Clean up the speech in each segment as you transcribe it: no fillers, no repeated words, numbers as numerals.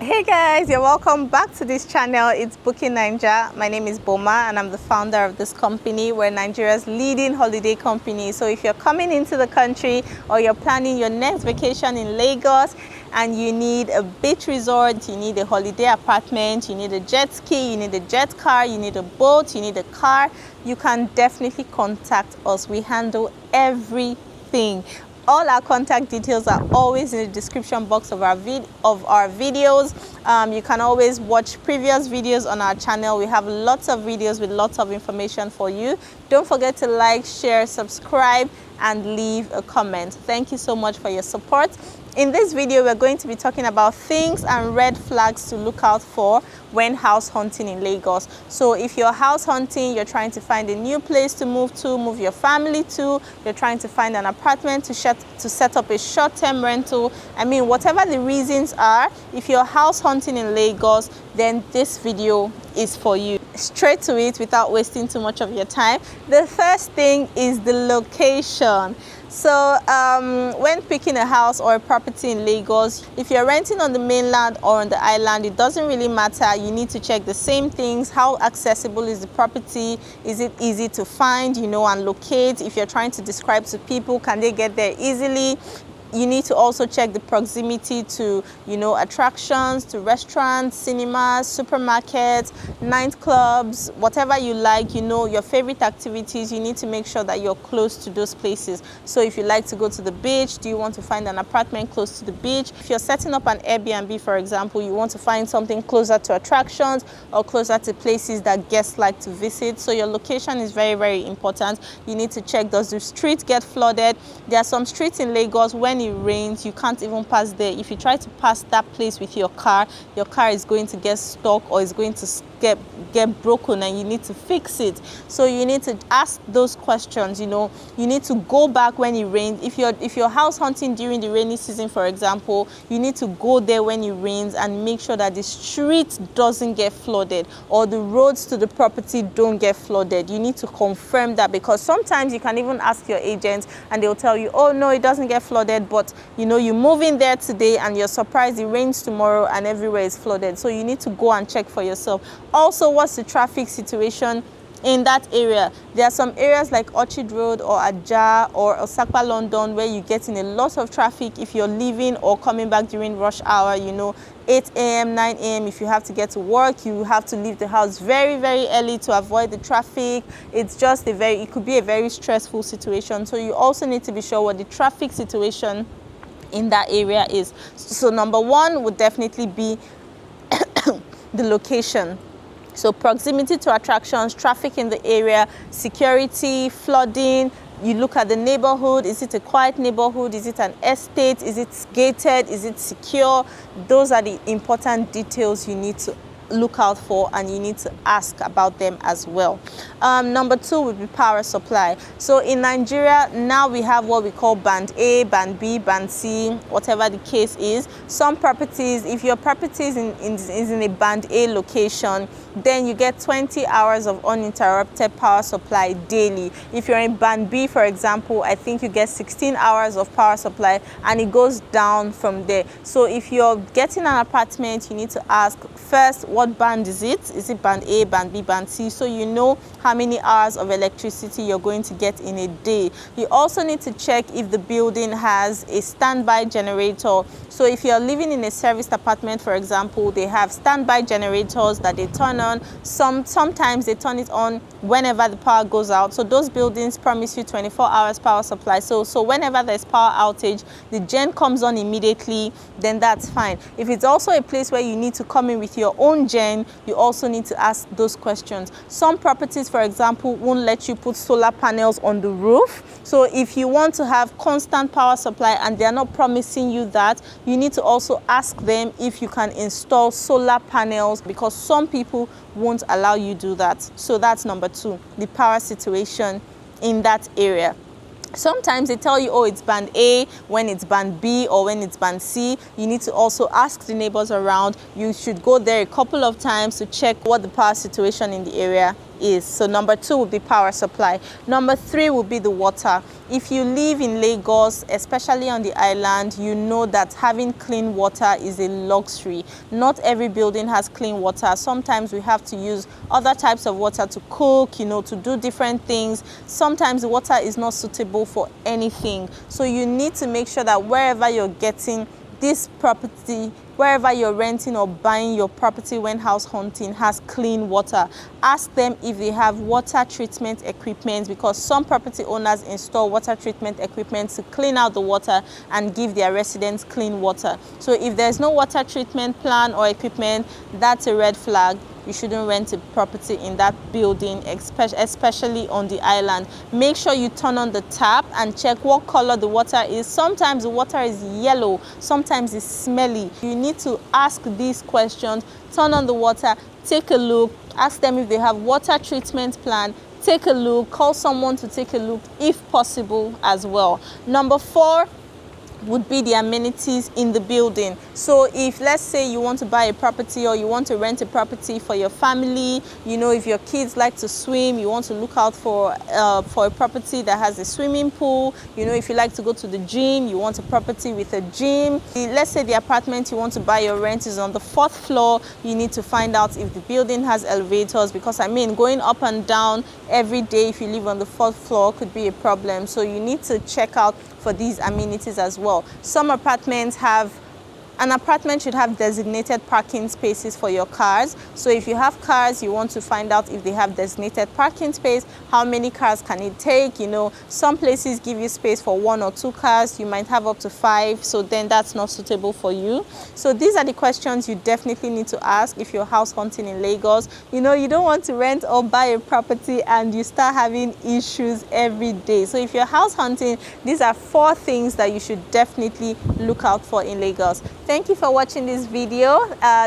Hey guys, you're welcome back to this channel. It's Booking Ninja. My name is Boma and I'm the founder of this company. We're Nigeria's leading holiday company. So if you're coming into the country or you're planning your next vacation in Lagos and you need a beach resort, you need a holiday apartment, you need a jet ski, you need a jet car, you need a boat, you need a car, you can definitely contact us. We handle everything. All our contact details are always in the description box of our videos. You can always watch previous videos on our channel. We have lots of videos with lots of information for you. Don't forget to like, share, subscribe, and leave a comment. Thank you so much for your support. In this video, we're going to be talking about things and red flags to look out for when house hunting in Lagos. So if you're house hunting, you're trying to find a new place to move your family to, you're trying to find an apartment to set up a short-term rental. I mean, whatever the reasons are, if you're house hunting in Lagos, then this video is for you. Straight to it without wasting too much of your time. The first thing is the location. So when picking a house or a property in Lagos, if you're renting on the mainland or on the island, it doesn't really matter. You need to check the same things. How accessible is the property? Is it easy to find, and locate? If you're trying to describe to people, can they get there easily? You need to also check the proximity to, attractions, to restaurants, cinemas, supermarkets, nightclubs, whatever you like, your favorite activities. You need to make sure that you're close to those places. So if you like to go to the beach, do you want to find an apartment close to the beach? If you're setting up an Airbnb, for example, you want to find something closer to attractions or closer to places that guests like to visit. So your location is very, very important. You need to check, does the street get flooded? There are some streets in Lagos, when it rains, you can't even pass there. If you try to pass that place with your car is going to get stuck or is going to get broken, and you need to fix it. So you need to ask those questions. You need to go back when it rains. If you're house hunting during the rainy season, for example, you need to go there when it rains and make sure that the street doesn't get flooded or the roads to the property don't get flooded. You need to confirm that, because sometimes you can even ask your agent and they'll tell you, oh no, it doesn't get flooded, but you move in there today and you're surprised it rains tomorrow and everywhere is flooded. So you need to go and check for yourself. Also, what's the traffic situation in that area? There are some areas like Orchard Road or Ajah or Osakpa, London, where you get in a lot of traffic if you're leaving or coming back during rush hour, 8 a.m., 9 a.m. If you have to get to work, you have to leave the house very, very early to avoid the traffic. It's just it could be a very stressful situation. So you also need to be sure what the traffic situation in that area is. So number one would definitely be the location. So proximity to attractions, traffic in the area, security, flooding. You look at the neighborhood. Is it a quiet neighborhood? Is it an estate? Is it gated? Is it secure? Those are the important details you need to look out for, and you need to ask about them as well. Number two would be power supply. So in Nigeria now we have what we call band A, band B, band C, whatever the case is. Some properties, if your property is in a band A location, then you get 20 hours of uninterrupted power supply daily. If you're in band B, for example, I think you get 16 hours of power supply, and it goes down from there. So if you're getting an apartment, you need to ask first, what band is it? Is it band A, band B, band C? So you know how many hours of electricity you're going to get in a day. You also need to check if the building has a standby generator. So if you're living in a serviced apartment, for example, they have standby generators that they turn on. Sometimes they turn it on whenever the power goes out. So those buildings promise you 24 hours power supply. So whenever there's power outage, the gen comes on immediately, then that's fine. If it's also a place where you need to come in with your own gen, you also need to ask those questions. Some properties, for example, won't let you put solar panels on the roof. So if you want to have constant power supply and they're not promising you that, you need to also ask them if you can install solar panels, because some people won't allow you do that. So that's number two, the power situation in that area. Sometimes they tell you, oh, it's band A when it's band B or when it's band C. You need to also ask the neighbors around. You should go there a couple of times to check what the power situation in the area is. So number 2 would be power supply. Number 3 would be the water. If you live in Lagos, especially on the island, you know that having clean water is a luxury. Not every building has clean water. Sometimes we have to use other types of water to cook, to do different things. Sometimes the water is not suitable for anything. So you need to make sure that wherever you're getting this property, wherever you're renting or buying your property when house hunting, has clean water. Ask them if they have water treatment equipment, because some property owners install water treatment equipment to clean out the water and give their residents clean water. So if there's no water treatment plan or equipment, that's a red flag. You shouldn't rent a property in that building, especially on the island. Make sure you turn on the tap and check what color the water is. Sometimes the water is yellow, sometimes it's smelly. You need to ask these questions. Turn on the water, take a look, ask them if they have water treatment plan, take a look, call someone to take a look if possible as well. Number 4 would be the amenities in the building. So if, let's say, you want to buy a property or you want to rent a property for your family, if your kids like to swim, you want to look out for a property that has a swimming pool. If you like to go to the gym, you want a property with a gym. Let's say the apartment you want to buy or rent is on the 4th floor. You need to find out if the building has elevators, because going up and down every day if you live on the 4th floor could be a problem. So you need to check out for these amenities as well. Some apartments an apartment should have designated parking spaces for your cars. So if you have cars, you want to find out if they have designated parking space, how many cars can it take. Some places give you space for 1 or 2 cars. You might have up to 5, so then that's not suitable for you. So these are the questions you definitely need to ask if you're house hunting in Lagos. You don't want to rent or buy a property and you start having issues every day. So if you're house hunting, these are 4 things that you should definitely look out for in Lagos. Thank you for watching this video.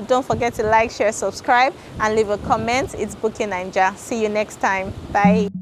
Don't forget to like, share, subscribe, and leave a comment. It's Booking Ninja. See you next time. Bye.